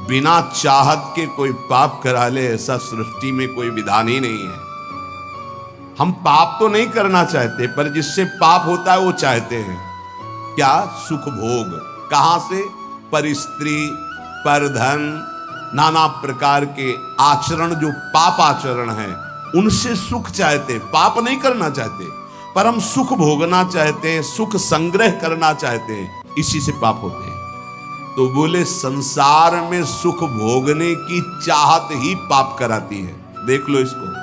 बिना चाहत के कोई पाप करा ले ऐसा सृष्टि में कोई विधान ही नहीं है। हम पाप तो नहीं करना चाहते, पर जिससे पाप होता है वो चाहते हैं क्या? सुख भोग। कहां से? पर स्त्री, पर धन, नाना प्रकार के आचरण जो पाप आचरण है उनसे सुख चाहते, पाप नहीं करना चाहते, पर हम सुख भोगना चाहते हैं, सुख संग्रह करना चाहते हैं, इसी से पाप होते हैं। तो बोले संसार में सुख भोगने की चाहत ही पाप कराती है। देख लो इसको,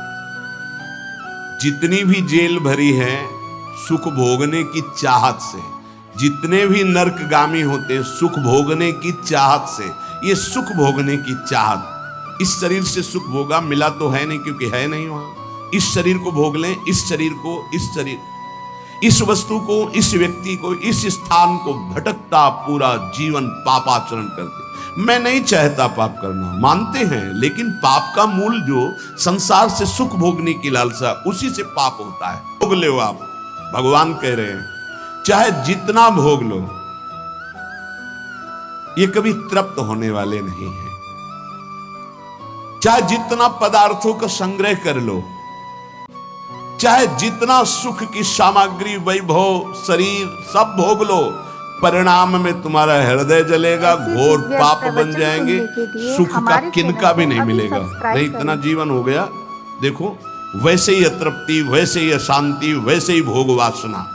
जितनी भी जेल भरी है सुख भोगने की चाहत से, जितने भी नरकगामी होते सुख भोगने की चाहत से। ये सुख भोगने की चाहत, इस शरीर से सुख भोगा मिला तो है नहीं, क्योंकि है नहीं वहां। इस शरीर को भोग लें, इस शरीर को, इस शरीर, इस वस्तु को, इस व्यक्ति को, इस स्थान को, भटकता पूरा जीवन पापाचरण करते। मैं नहीं चाहता पाप करना, मानते हैं, लेकिन पाप का मूल जो संसार से सुख भोगने की लालसा, उसी से पाप होता है। भोग लो आप, भगवान कह रहे हैं चाहे जितना भोग लो, ये कभी तृप्त होने वाले नहीं है। चाहे जितना पदार्थों का संग्रह कर लो, चाहे जितना सुख की सामग्री, वैभव, शरीर सब भोग लो, परिणाम में तुम्हारा हृदय जलेगा, घोर पाप बन जाएंगे, सुख का किनका भी नहीं मिलेगा। नहीं, इतना जीवन हो गया। देखो, वैसे ही अतृप्ति, वैसे ही अशांति, वैसे ही भोग वासना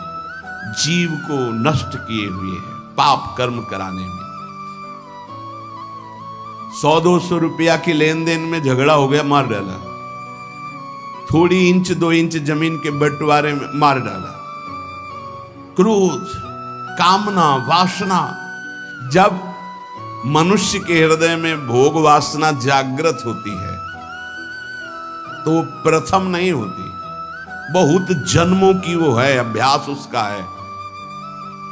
जीव को नष्ट किए हुए है पाप कर्म कराने में। 100-200 रुपया की लेन देन में झगड़ा हो गया, मार डाला। थोड़ी इंच 2 इंच जमीन के बंटवारे में मार डाला। क्रोध, कामना, वासना, जब मनुष्य के हृदय में भोग वासना जागृत होती है तो प्रथम नहीं होती, बहुत जन्मों की वो है, अभ्यास उसका है।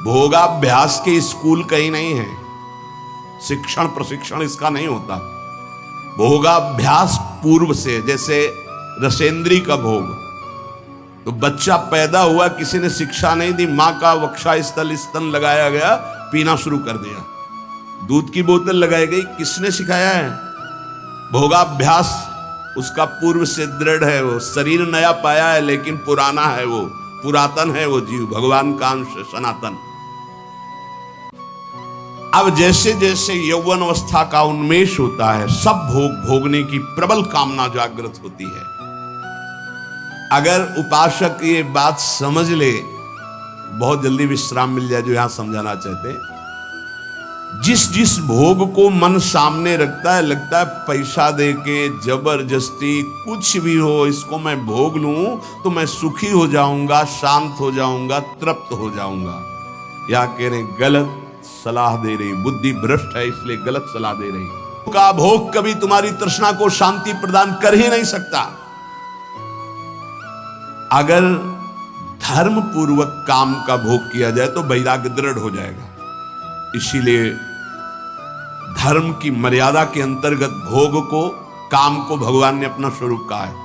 भोगाभ्यास के स्कूल कहीं नहीं है, शिक्षण प्रशिक्षण इसका नहीं होता। भोगाभ्यास पूर्व से, जैसे रसेंद्री का भोग, तो बच्चा पैदा हुआ, किसी ने शिक्षा नहीं दी, मां का वक्षा स्थल स्तन लगाया गया, पीना शुरू कर दिया, दूध की बोतल लगाई गई, किसने सिखाया है? भोगाभ्यास उसका पूर्व से दृढ़ है। वो शरीर नया पाया है, लेकिन पुराना है, वो पुरातन है, वो जीव भगवान का अंश सनातन। अब जैसे जैसे यौवन अवस्था का उन्मेष होता है, सब भोग भोगने की प्रबल कामना जागृत होती है। अगर उपासक ये बात समझ ले, बहुत जल्दी विश्राम मिल जाए, जो यहां समझाना चाहते हैं। जिस जिस भोग को मन सामने रखता है, लगता है पैसा देके जबरदस्ती कुछ भी हो, इसको मैं भोग लूं तो मैं सुखी हो जाऊंगा, शांत हो जाऊंगा, तृप्त हो जाऊंगा। या कह रहे गलत सलाह दे रही, बुद्धि भ्रष्ट है इसलिए गलत सलाह दे रही। का भोग कभी तुम्हारी तृष्णा को शांति प्रदान कर ही नहीं सकता। अगर धर्म पूर्वक काम का भोग किया जाए तो वैराग्य दृढ़ हो जाएगा। इसीलिए धर्म की मर्यादा के अंतर्गत भोग को, काम को भगवान ने अपना स्वरूप कहा है।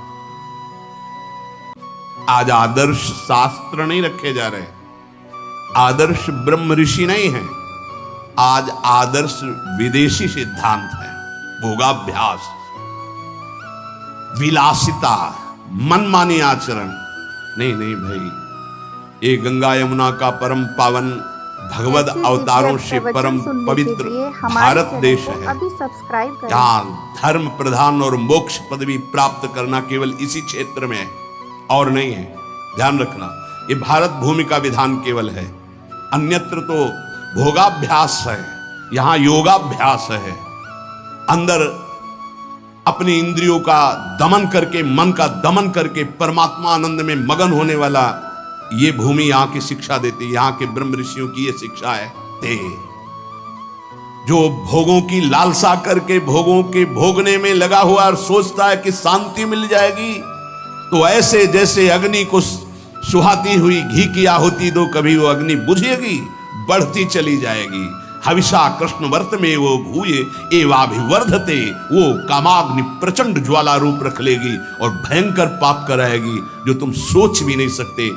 आज आदर्श शास्त्र नहीं रखे जा रहे, आदर्श ब्रह्म ऋषि नहीं है, आज आदर्श विदेशी सिद्धांत है। भोगाभ्यास, विलासिता, मनमानी आचरण नहीं भाई। ये गंगा यमुना का परम पावन भगवद अवतारों से परम पवित्र भारत देश है, जहां धर्म प्रधान और मोक्ष पदवी प्राप्त करना केवल इसी क्षेत्र में है और नहीं है। ध्यान रखना, ये भारत भूमि का विधान केवल है, अन्यत्र तो भोगाभ्यास है, यहां योगाभ्यास है। अंदर अपनी इंद्रियों का दमन करके, मन का दमन करके परमात्मा आनंद में मगन होने वाला ये भूमि यहां की शिक्षा देती है। यहां के ब्रह्म ऋषियों की ये शिक्षा है। जो भोगों की लालसा करके भोगों के भोगने में लगा हुआ और सोचता है कि शांति मिल जाएगी, तो ऐसे जैसे अग्नि को सुहाती हुई घी की आहुति दो, कभी वो अग्नि बुझेगी, बढ़ती चली जाएगी। हविषा कृष्ण वर्त में वो भूये एवाभिवर्धते, वो कामाग्नि प्रचंड ज्वाला रूप रख लेगी और भयंकर पाप कराएगी जो तुम सोच भी नहीं सकते।